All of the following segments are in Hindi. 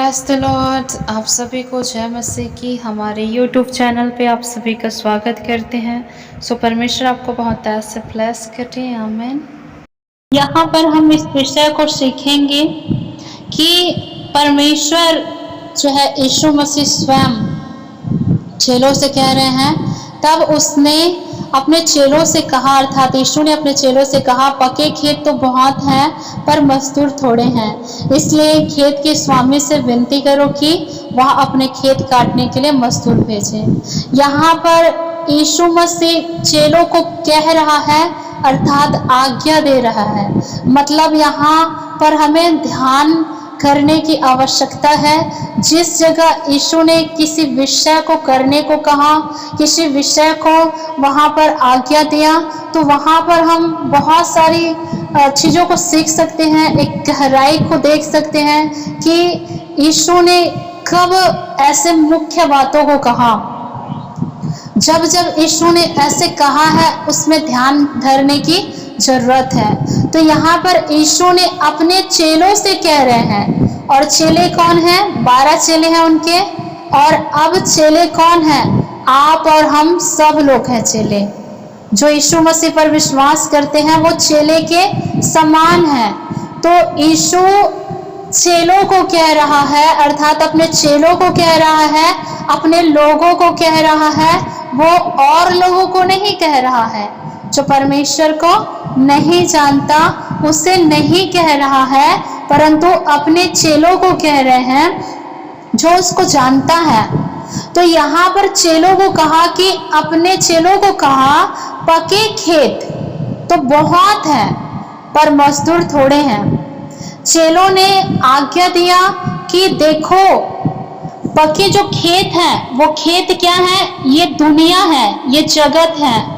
Praise the Lord. आप सभी को जय मसीह की हमारे यूट्यूब चैनल पे आप सभी का स्वागत करते हैं। सो परमेश्वर आपको बहुत ऐसे ब्लेस करे। आमीन। यहाँ पर हम इस विषय को सीखेंगे कि परमेश्वर जो है यीशु मसीह स्वयं चेलों से कह रहे हैं, तब उसने अपने चेलों से कहा, अर्थात यीशु ने अपने चेलों से कहा, पके खेत तो बहुत हैं पर मजदूर थोड़े हैं, इसलिए खेत के स्वामी से विनती करो कि वह अपने खेत काटने के लिए मजदूर भेजे। यहाँ पर यीशु मसीह चेलों को कह रहा है, अर्थात आज्ञा दे रहा है। मतलब यहाँ पर हमें ध्यान करने की आवश्यकता है। जिस जगह यीशु ने किसी विषय को करने को कहा, किसी विषय को वहाँ पर आज्ञा दिया, तो वहाँ पर हम बहुत सारी चीज़ों को सीख सकते हैं, एक गहराई को देख सकते हैं कि यीशु ने कब ऐसे मुख्य बातों को कहा। जब जब यीशु ने ऐसे कहा है उसमें ध्यान धरने की जरूरत है। तो यहाँ पर यीशु ने अपने चेलों से कह रहे हैं, और चेले कौन हैं? 12 चेले हैं उनके। और अब चेले कौन हैं? आप और हम सब लोग हैं चेले। जो यीशु मसीह पर विश्वास करते हैं वो चेले के समान हैं। तो यीशु चेलों को कह रहा है, अर्थात अपने चेलों को कह रहा है, अपने लोगों को कह रहा है, वो और लोगों को नहीं कह रहा है। जो परमेश्वर को नहीं जानता उसे नहीं कह रहा है, परंतु अपने चेलों को कह रहे हैं जो उसको जानता है। तो यहाँ पर चेलों को कहा कि अपने चेलों को कहा, पके खेत तो बहुत हैं पर मजदूर थोड़े हैं। चेलों ने आज्ञा दिया कि देखो, पके जो खेत हैं वो खेत क्या है? ये दुनिया है, ये जगत है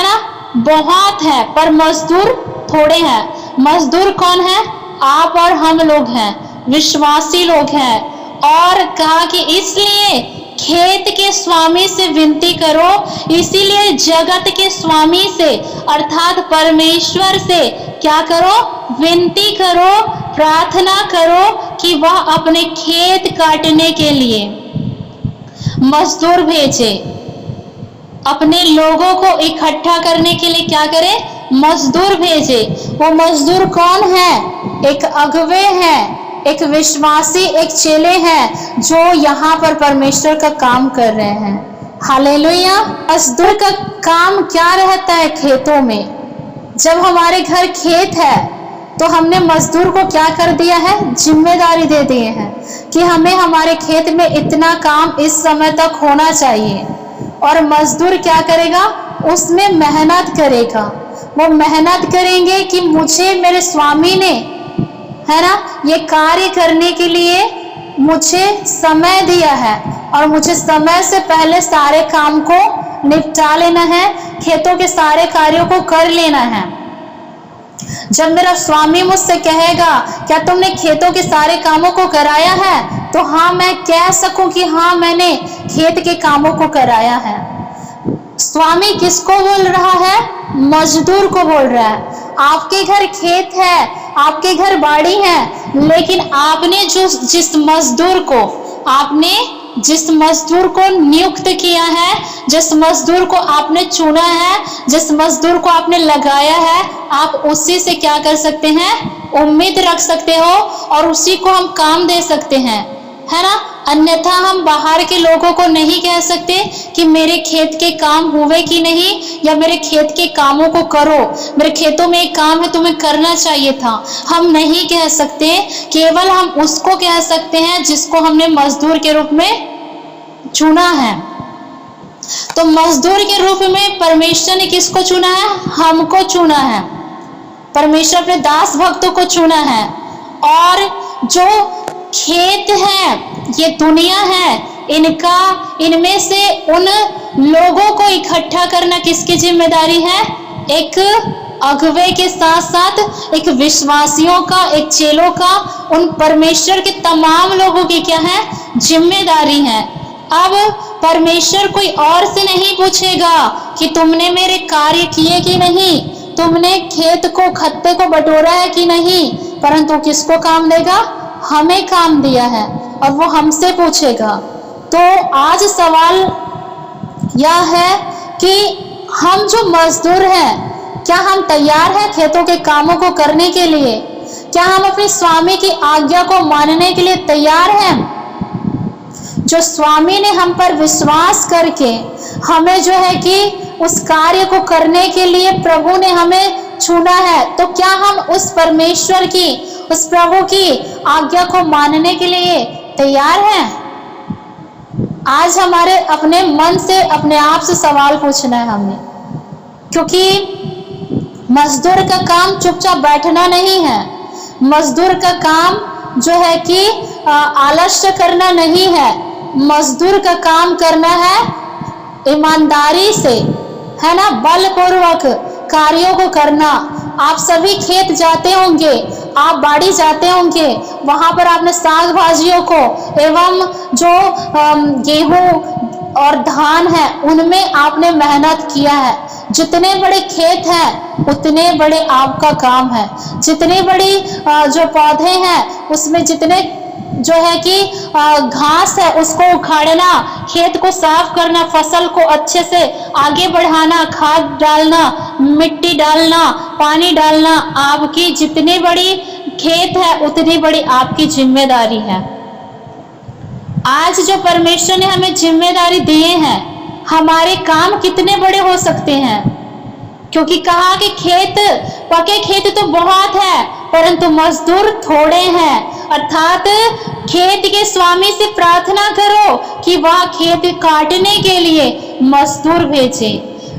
ना? बहुत है पर मजदूर थोड़े हैं। मजदूर कौन है? आप और हम लोग हैं, विश्वासी लोग हैं। और कहा कि इसलिए खेत के स्वामी से विनती करो, इसीलिए जगत के स्वामी से अर्थात परमेश्वर से क्या करो? विनती करो, प्रार्थना करो कि वह अपने खेत काटने के लिए मजदूर भेजे, अपने लोगों को इकट्ठा करने के लिए क्या करे? मजदूर भेजे। वो मजदूर कौन है? एक अगुवे हैं, एक विश्वासी, एक चेले हैं जो यहाँ पर परमेश्वर का काम कर रहे हैं। हालेलुया। मजदूर का काम क्या रहता है खेतों में? जब हमारे घर खेत है तो हमने मजदूर को क्या कर दिया है? जिम्मेदारी दे दिए हैं कि हमें हमारे खेत में इतना काम इस समय तक होना चाहिए। और मजदूर क्या करेगा? उसमें मेहनत करेगा। वो मेहनत करेंगे कि मुझे मेरे स्वामी ने, है ना, ये कार्य करने के लिए मुझे समय दिया है और मुझे समय से पहले सारे काम को निपटा लेना है, खेतों के सारे कार्यों को कर लेना है। जब मेरा स्वामी मुझसे कहेगा, क्या तुमने खेतों के सारे कामों को कराया है? तो हाँ, मैं कह सकूं कि हाँ, मैंने खेत के कामों को कराया है। स्वामी किसको बोल रहा है? मजदूर को बोल रहा है। आपके घर खेत है, आपके घर बाड़ी है, लेकिन आपने जिस मजदूर को नियुक्त किया है, जिस मजदूर को आपने चुना है, जिस मजदूर को आपने लगाया है, आप उसी से क्या कर सकते हैं? उम्मीद रख सकते हो और उसी को हम काम दे सकते हैं, है ना? अन्यथा हम बाहर के लोगों को नहीं कह सकते कि मेरे खेत के काम हुए कि नहीं, या मेरे खेत के कामों को करो, मेरे खेतों में एक काम है तुम्हें करना चाहिए था। हम नहीं कह सकते, केवल हम उसको कह सकते हैं जिसको हमने मजदूर के रूप में चुना है। तो मजदूर के रूप में परमेश्वर ने किसको चुना है? हमको चुना है। परमेश्वर अपने दास भक्तों को चुना है। और जो खेत है, ये दुनिया है, इनमें से उन लोगों को इकट्ठा करना किसकी जिम्मेदारी है? एक अगुवे के साथ साथ एक विश्वासियों का, एक चेलों का, उन परमेश्वर के तमाम लोगों की क्या है? जिम्मेदारी है। अब परमेश्वर कोई और से नहीं पूछेगा कि तुमने मेरे कार्य किए कि नहीं, तुमने खेत को, खत्ते को बटोरा है कि नहीं, परंतु किसको काम देगा? हमें काम दिया है और वो हमसे पूछेगा। तो आज सवाल यह है कि हम जो मजदूर हैं, क्या हम तैयार हैं खेतों के कामों को करने के लिए? क्या हम अपने स्वामी की आज्ञा को मानने के लिए तैयार हैं? जो स्वामी ने हम पर विश्वास करके हमें जो है कि उस कार्य को करने के लिए प्रभु ने हमें चुना है, तो क्या हम उस परमेश्वर की, उस प्रभु की आज्ञा को मानने के लिए तैयार हैं? आज हमारे अपने मन से, अपने आप से सवाल पूछना है हमें, क्योंकि मजदूर का काम चुपचाप बैठना नहीं है। मजदूर का काम जो है कि आलस्य करना नहीं है। मजदूर का काम करना है ईमानदारी से, है ना, बलपूर्वक कार्यों को करना। आप सभी खेत जाते होंगे, आप बाड़ी जाते होंगे, वहां पर आपने साग भाजियों को एवं जो गेहूं और धान है उनमें आपने मेहनत किया है। जितने बड़े खेत हैं उतने बड़े आपका काम है। जितनी बड़ी जो पौधे हैं उसमें जितने जो है कि घास है उसको उखाड़ना, खेत को साफ करना, फसल को अच्छे से आगे बढ़ाना, खाद डालना, मिट्टी डालना, पानी डालना, आपकी जितनी बड़ी खेत है उतनी बड़ी आपकी जिम्मेदारी है। आज जो परमेश्वर ने हमें जिम्मेदारी दिए हैं, हमारे काम कितने बड़े हो सकते हैं, क्योंकि कहा कि खेत, पके खेत तो बहुत है परंतु मजदूर थोड़े हैं। अर्थात खेत के स्वामी से प्रार्थना करो कि वह खेत काटने के लिए मजदूर भेजे।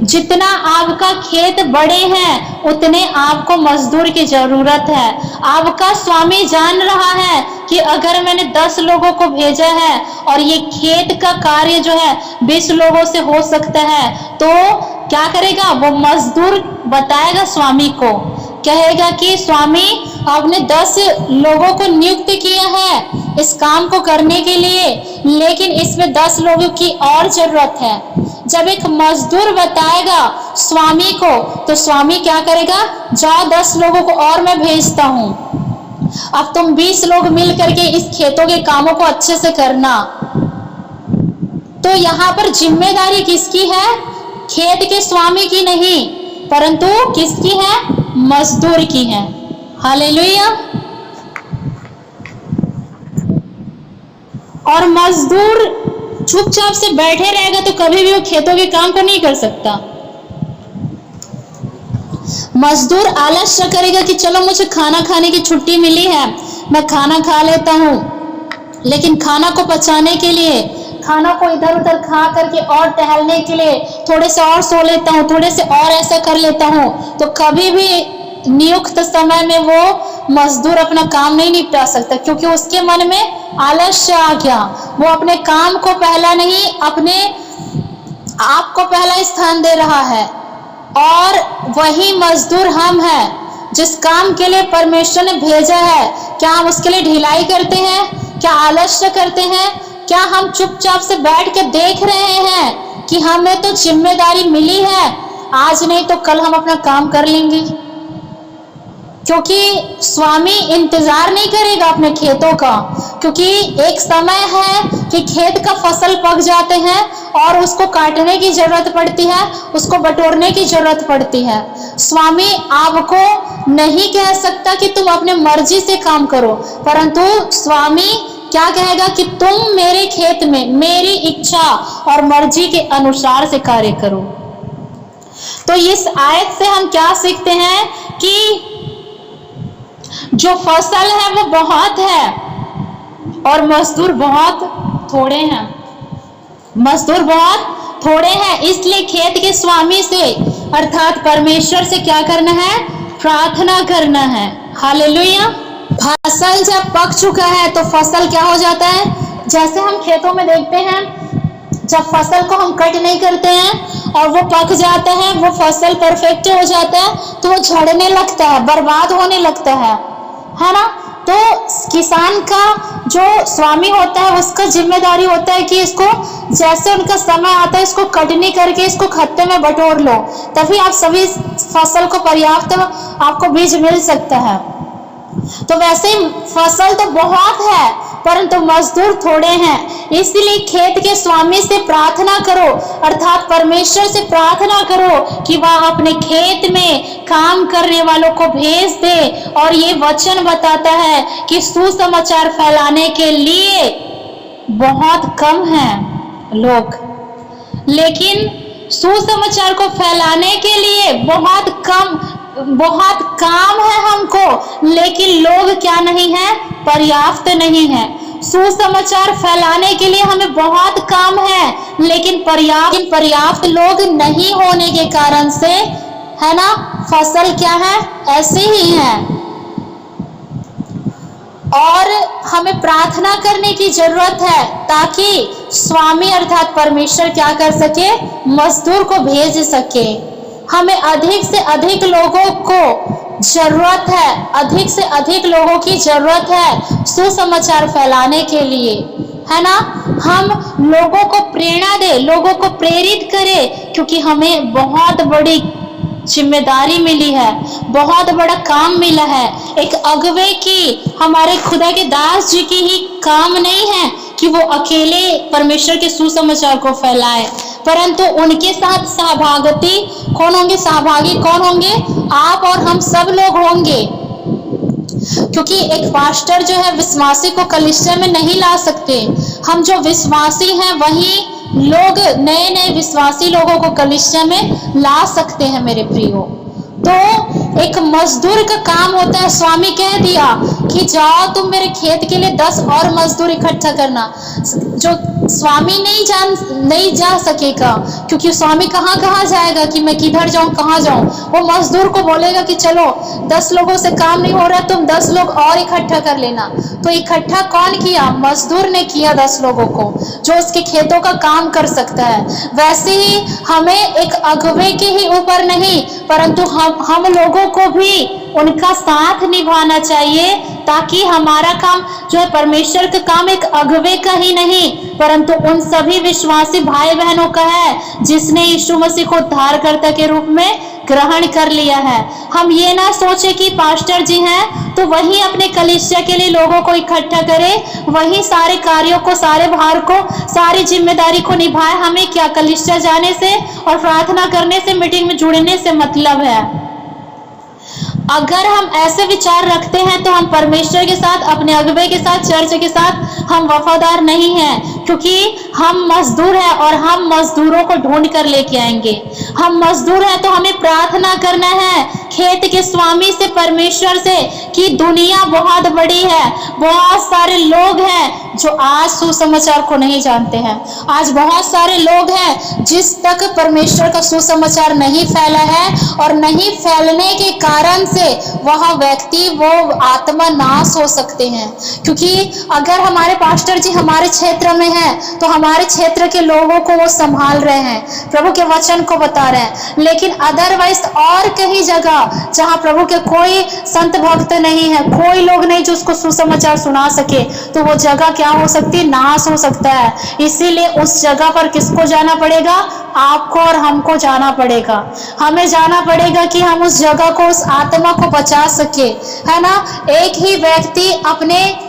जितना आपका खेत बड़े हैं उतने आपको मजदूर की जरूरत है। आपका स्वामी जान रहा है कि अगर मैंने 10 लोगों को भेजा है और ये खेत का कार्य जो है 20 लोगों से हो सकता है, तो क्या करेगा? वो मजदूर बताएगा स्वामी को, कहेगा कि स्वामी आपने 10 लोगों को नियुक्त किया है इस काम को करने के लिए, लेकिन इसमें 10 लोगों की और जरूरत है। जब एक मजदूर बताएगा स्वामी को, तो स्वामी क्या करेगा? जाओ 10 लोगों को और मैं भेजता हूं, अब तुम 20 लोग मिल करके इस खेतों के कामों को अच्छे से करना। तो यहाँ पर जिम्मेदारी किसकी है? खेत के स्वामी की नहीं, परंतु किसकी है? मजदूर की है। हालेलुया। और मजदूर चुपचाप से बैठे रहेगा तो कभी भी वो खेतों के काम को नहीं कर सकता। मजदूर आलस्य करेगा कि चलो मुझे खाना खाने की छुट्टी मिली है, मैं खाना खा लेता हूं, लेकिन खाना को पचाने के लिए, खाना को इधर उधर खा करके और टहलने के लिए थोड़े से और सो लेता हूँ, थोड़े से और ऐसा कर लेता हूँ, तो कभी भी नियुक्त समय में वो मजदूर अपना काम नहीं निपटा सकता, क्योंकि उसके मन में आलस्य आ गया। वो अपने काम को पहला नहीं, अपने आप को पहला स्थान दे रहा है। और वही मजदूर हम हैं जिस काम के लिए परमेश्वर ने भेजा है। क्या हम उसके लिए ढिलाई करते हैं? क्या आलस्य करते हैं? क्या हम चुपचाप से बैठ के देख रहे हैं कि हमें तो जिम्मेदारी मिली है, आज नहीं तो कल हम अपना काम कर लेंगे? क्योंकि स्वामी इंतजार नहीं करेगा अपने खेतों का, क्योंकि एक समय है कि खेत का फसल पक जाते हैं और उसको काटने की जरूरत पड़ती है, उसको बटोरने की जरूरत पड़ती है। स्वामी आपको नहीं कह सकता कि तुम अपने मर्जी से काम करो, परंतु स्वामी क्या कहेगा कि तुम मेरे खेत में मेरी इच्छा और मर्जी के अनुसार से कार्य करो। तो इस आयत से हम क्या सीखते हैं कि जो फसल है वो बहुत है और मजदूर बहुत थोड़े हैं। मजदूर बहुत थोड़े हैं, इसलिए खेत के स्वामी से अर्थात परमेश्वर से क्या करना है? प्रार्थना करना है। हालेलुया। फसल जब पक चुका है तो फसल क्या हो जाता है? जैसे हम खेतों में देखते हैं, जब फसल को हम कट नहीं करते हैं और वो पक जाता है, वो फसल परफेक्ट हो जाता है, तो वो झड़ने लगता है, बर्बाद होने लगता है ना। तो किसान का जो स्वामी होता है उसका जिम्मेदारी होता है कि इसको जैसे उनका समय आता है इसको कटनी करके इसको खत्ते में बटोर लो, तभी आप सभी फसल को पर्याप्त आपको बीज मिल सकता है। तो वैसे फसल तो बहुत है परंतु मजदूर थोड़े हैं। इसलिए खेत के स्वामी से प्रार्थना करो, अर्थात परमेश्वर से प्रार्थना करो कि वह अपने खेत में काम करने वालों को भेज दे। और ये वचन बताता है कि सुसमाचार फैलाने के लिए बहुत कम हैं लोग, लेकिन सुसमाचार को फैलाने के लिए बहुत काम है हमको, लेकिन लोग क्या नहीं है, पर्याप्त नहीं है। सुसमाचार फैलाने के लिए हमें बहुत काम है, लेकिन पर्याप्त लोग नहीं होने के कारण से, है ना, फसल क्या है, ऐसे ही है। और हमें प्रार्थना करने की जरूरत है ताकि स्वामी अर्थात परमेश्वर क्या कर सके, मजदूर को भेज सके। हमें अधिक से अधिक लोगों को जरूरत है, अधिक से अधिक लोगों की जरूरत है सुसमाचार फैलाने के लिए, है ना। हम लोगों को प्रेरणा दे, लोगों को प्रेरित करें, क्योंकि हमें बहुत बड़ी जिम्मेदारी मिली है, बहुत बड़ा काम मिला है। एक अगुवे की, हमारे खुदा के दास जी की ही काम नहीं है कि वो अकेले परमेश्वर के सुसमाचार को फैलाए, परंतु उनके साथ सहभागी कौन होंगे, आप और हम सब लोग होंगे। क्योंकि एक पास्टर जो है विश्वासी को कलीसिया में नहीं ला सकते, हम जो विश्वासी हैं वही लोग नए विश्वासी लोगों को कलीसिया में ला सकते हैं मेरे प्रियो। तो एक मजदूर का काम होता है, स्वामी कह दिया कि जाओ तुम मेरे खेत के लिए 10 और मजदूर इकट्ठा करना। जो स्वामी नहीं जा सकेगा, क्योंकि स्वामी कहाँ जाएगा कि मैं किधर जाऊं, कहाँ जाऊं। वो मजदूर को बोलेगा कि चलो 10 लोगों से काम नहीं हो रहा, तुम 10 लोग और इकट्ठा कर लेना। तो इकट्ठा कौन किया, मजदूर ने किया 10 लोगों को, जो उसके खेतों का काम कर सकता है। वैसे ही हमें एक अगुवे के ही ऊपर नहीं, परंतु हम लोगों को भी उनका साथ निभाना चाहिए, ताकि हमारा काम जो है, परमेश्वर का काम एक अगुवे का ही नहीं परंतु उन सभी विश्वासी भाई बहनों का है जिसने यीशु मसीह को उद्धारकर्ता के रूप में ग्रहण कर लिया है। हम ये ना सोचे कि पास्टर जी हैं तो वही अपने कलीसिया के लिए लोगों को इकट्ठा करे, वही सारे कार्यों को, सारे भार को, सारी जिम्मेदारी को निभाए। हमें क्या कलीसिया जाने से और प्रार्थना करने से, मीटिंग में जुड़ने से मतलब है। अगर हम ऐसे विचार रखते हैं तो हम परमेश्वर के साथ, अपने अगुवे के साथ, चर्च के साथ हम वफादार नहीं हैं, क्योंकि हम मजदूर हैं और हम मजदूरों को ढूंढ कर लेके आएंगे। हम मजदूर हैं तो हमें प्रार्थना करना है खेत के स्वामी से, परमेश्वर से, कि दुनिया बहुत बड़ी है, बहुत सारे लोग हैं जो आज सुसमाचार को नहीं जानते हैं। आज बहुत सारे लोग हैं जिस तक परमेश्वर का सुसमाचार नहीं फैला है, और नहीं फैलने के कारण से वह व्यक्ति, वो आत्मा नाश हो सकते हैं। क्योंकि अगर हमारे पास्टर जी हमारे क्षेत्र में हैं तो हमारे क्षेत्र के लोगों को वो संभाल रहे हैं, प्रभु के वचन को बता रहे हैं। लेकिन अदरवाइज और कहीं जगह जहां प्रभु के कोई संत भक्त नहीं है, कोई लोग नहीं जो उसको सुसमाचार सुना सके, तो वो जगह क्या हो सकती है, नाश हो सकता है। इसीलिए उस जगह पर किसको जाना पड़ेगा, आपको और हमको जाना पड़ेगा। हमें जाना पड़ेगा कि हम उस जगह को, उस आत्मा को बचा सके, है ना। एक ही व्यक्ति अपने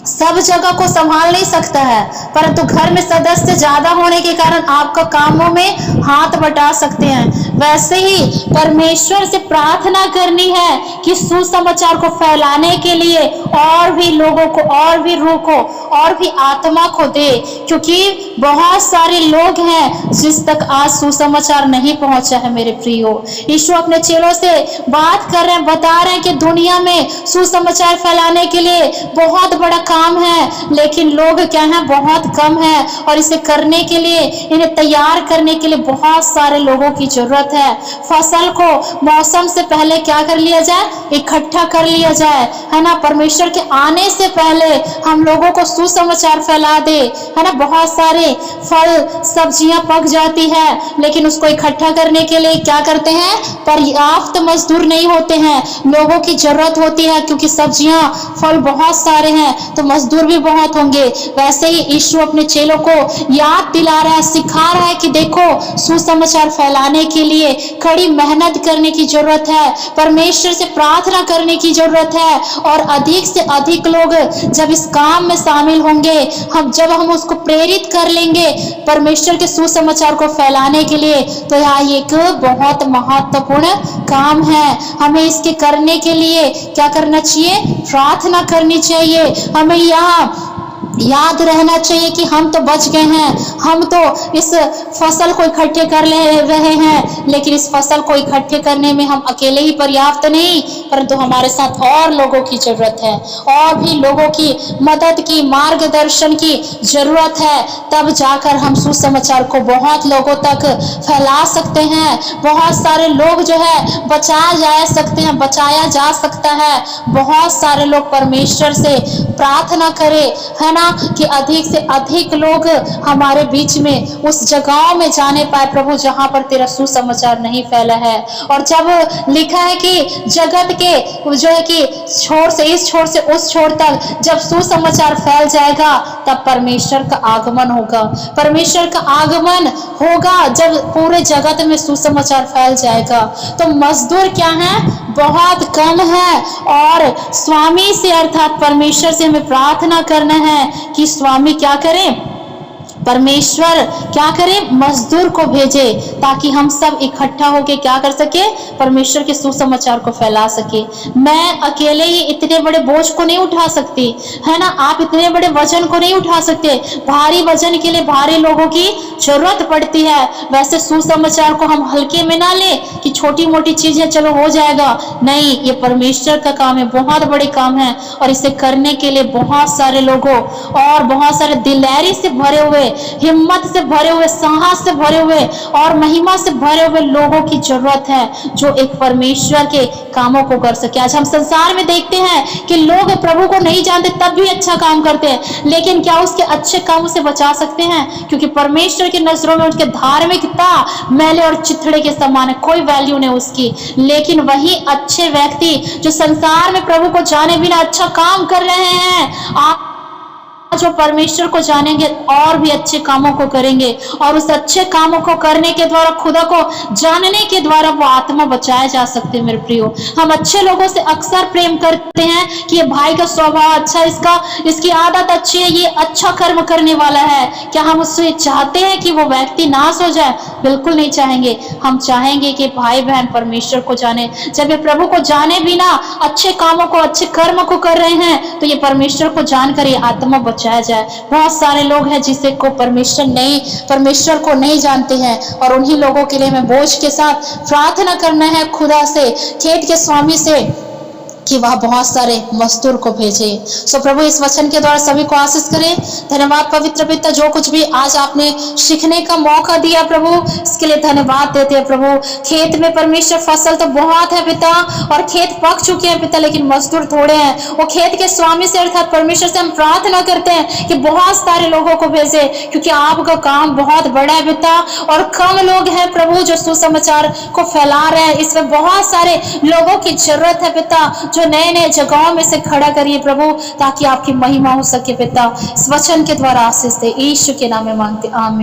सब जगह को संभाल नहीं सकता है, परंतु घर में सदस्य ज्यादा होने के कारण आपका कामों में हाथ बटा सकते हैं। वैसे ही परमेश्वर से प्रार्थना करनी है कि सुसमाचार को फैलाने के लिए और भी लोगों को, और भी रूह को, और भी आत्मा को दे, क्योंकि बहुत सारे लोग हैं जिस तक आज सुसमाचार नहीं पहुंचा है मेरे प्रियो। यीशु अपने चेलों से बात कर रहे हैं, बता रहे हैं कि दुनिया में सुसमाचार फैलाने के लिए बहुत बड़ा काम है, लेकिन लोग क्या है, बहुत कम है, और इसे करने के लिए, इन्हें तैयार करने के लिए बहुत सारे लोगों की जरूरत है। फसल को मौसम से पहले क्या कर लिया जाए, इकट्ठा कर लिया जाए, है ना। परमेश्वर के आने से पहले हम लोगों को सुसमाचार फैला दे, है ना। बहुत सारे फल सब्जियां पक जाती है, लेकिन उसको इकट्ठा करने के लिए क्या करते हैं, पर्याप्त मजदूर नहीं होते हैं, लोगों की जरूरत होती है, क्योंकि सब्जियां, फल बहुत सारे हैं तो मजदूर भी बहुत होंगे। वैसे ही यीशु अपने चेलों को याद दिला रहा है, सिखा रहा है कि देखो, सुसमाचार फैलाने के लिए लिए कड़ी मेहनत करने की जरूरत है, परमेश्वर से प्रार्थना करने की जरूरत है। और अधिक से अधिक लोग जब इस काम में शामिल होंगे, जब हम उसको प्रेरित कर लेंगे परमेश्वर के सुसमाचार को फैलाने के लिए, तो यह एक बहुत महत्वपूर्ण काम है। हमें इसके करने के लिए क्या करना चाहिए? प्रार्थना करनी चाहिए। हमें यहाँ याद रहना चाहिए कि हम तो बच गए हैं, हम तो इस फसल को इकट्ठे कर ले रहे हैं, लेकिन इस फसल को इकट्ठे करने में हम अकेले ही पर्याप्त नहीं, परंतु हमारे साथ और लोगों की जरूरत है, और भी लोगों की मदद की, मार्गदर्शन की जरूरत है। तब जाकर हम सुसमाचार को बहुत लोगों तक फैला सकते हैं। बहुत सारे लोग जो है बचाया जा सकता है। बहुत सारे लोग परमेश्वर से प्रार्थना करें, है ना, कि अधिक से अधिक लोग हमारे बीच में उस जगहों में जाने पाए प्रभु जहां पर तेरा सुसमाचार नहीं फैला है। और जब लिखा है कि जगत के जो है कि छोर से इस छोर से उस छोर तक जब सुसमाचार फैल जाएगा, तब परमेश्वर का आगमन होगा। परमेश्वर का आगमन होगा जब पूरे जगत में सुसमाचार फैल जाएगा। तो मजदूर क्या है? बहुत कम है। और स्वामी से अर्थात परमेश्वर से हमें प्रार्थना करना है कि स्वामी क्या करें? परमेश्वर क्या करे? मजदूर को भेजे, ताकि हम सब इकट्ठा होके क्या कर सके? परमेश्वर के सुसमाचार को फैला सके। मैं अकेले ही इतने बड़े बोझ को नहीं उठा सकती, है ना, आप इतने बड़े वजन को नहीं उठा सकते। भारी वजन के लिए भारी लोगों की जरूरत पड़ती है। वैसे सुसमाचार को हम हल्के में ना ले कि छोटी मोटी चीजें चलो हो जाएगा, नहीं, ये परमेश्वर का काम है, बहुत बड़े काम है। और इसे करने के लिए बहुत सारे लोगों और बहुत सारे दिलेरी से भरे हुए, हिम्मत से भरे हुए, साहस से भरे हुए और महिमा से भरे हुए लोगों की जरूरत है, जो एक परमेश्वर के कामों को कर सके। आज हम संसार में देखते हैं कि लोग प्रभु को नहीं जानते तब भी अच्छा काम करते हैं, लेकिन क्या उसके अच्छे कामों से बचा सकते हैं? क्योंकि परमेश्वर की नजरों में उनके धार्मिकता मैले और चिथड़े के समान है, कोई वैल्यू नहीं उसकी। लेकिन वही अच्छे व्यक्ति जो संसार में प्रभु को जाने बिना अच्छा काम कर रहे हैं, आप जो परमेश्वर को जानेंगे और भी अच्छे कामों को करेंगे, और उस अच्छे कामों को करने के द्वारा, खुदा को जानने के द्वारा वो आत्मा बचाया जा सकते हैं। मेरे प्रियो, हम अच्छे लोगों से अक्सर प्रेम करते हैं कि ये भाई का स्वभाव अच्छा, इसकी आदत अच्छी है, ये अच्छा कर्म करने वाला है। क्या हम उससे चाहते हैं कि वो व्यक्ति नाश हो जाए? बिल्कुल नहीं चाहेंगे। हम चाहेंगे कि भाई बहन परमेश्वर को जाने। जब ये प्रभु को जाने बिना अच्छे कामों को, अच्छे कर्म को कर रहे हैं, तो ये परमेश्वर को जानकर ये आत्मा बचाया जाए। बहुत सारे लोग हैं जिसे को परमेश्वर को नहीं जानते हैं, और उन्हीं लोगों के लिए हमें बोझ के साथ प्रार्थना करना है खुदा से, खेत के स्वामी से, कि वह बहुत सारे मजदूर को भेजे। सो प्रभु इस वचन के द्वारा सभी को आशीष करे। धन्यवाद पवित्र पिता, जो कुछ भी आज आपने सीखने का मौका दिया प्रभु, इसके लिए धन्यवाद देते हैं प्रभु। खेत में परमेश्वर फसल तो बहुत है पिता, और खेत पक चुके हैं पिता, लेकिन मजदूर थोड़े हैं। वो खेत के स्वामी से अर्थात परमेश्वर से हम प्रार्थना करते हैं कि बहुत सारे लोगों को भेजे, क्योंकि आपका काम बहुत बड़ा है पिता, और कम लोग हैं प्रभु जो सुसमाचार को फैला रहे हैं। इसमें बहुत सारे लोगों की जरूरत है पिता, जो नए नए जगहों में से खड़ा करिए प्रभु, ताकि आपकी महिमा हो सके पिता। इस वचन के द्वारा आशीष दे, यीशु के नाम में मांगते, आमीन।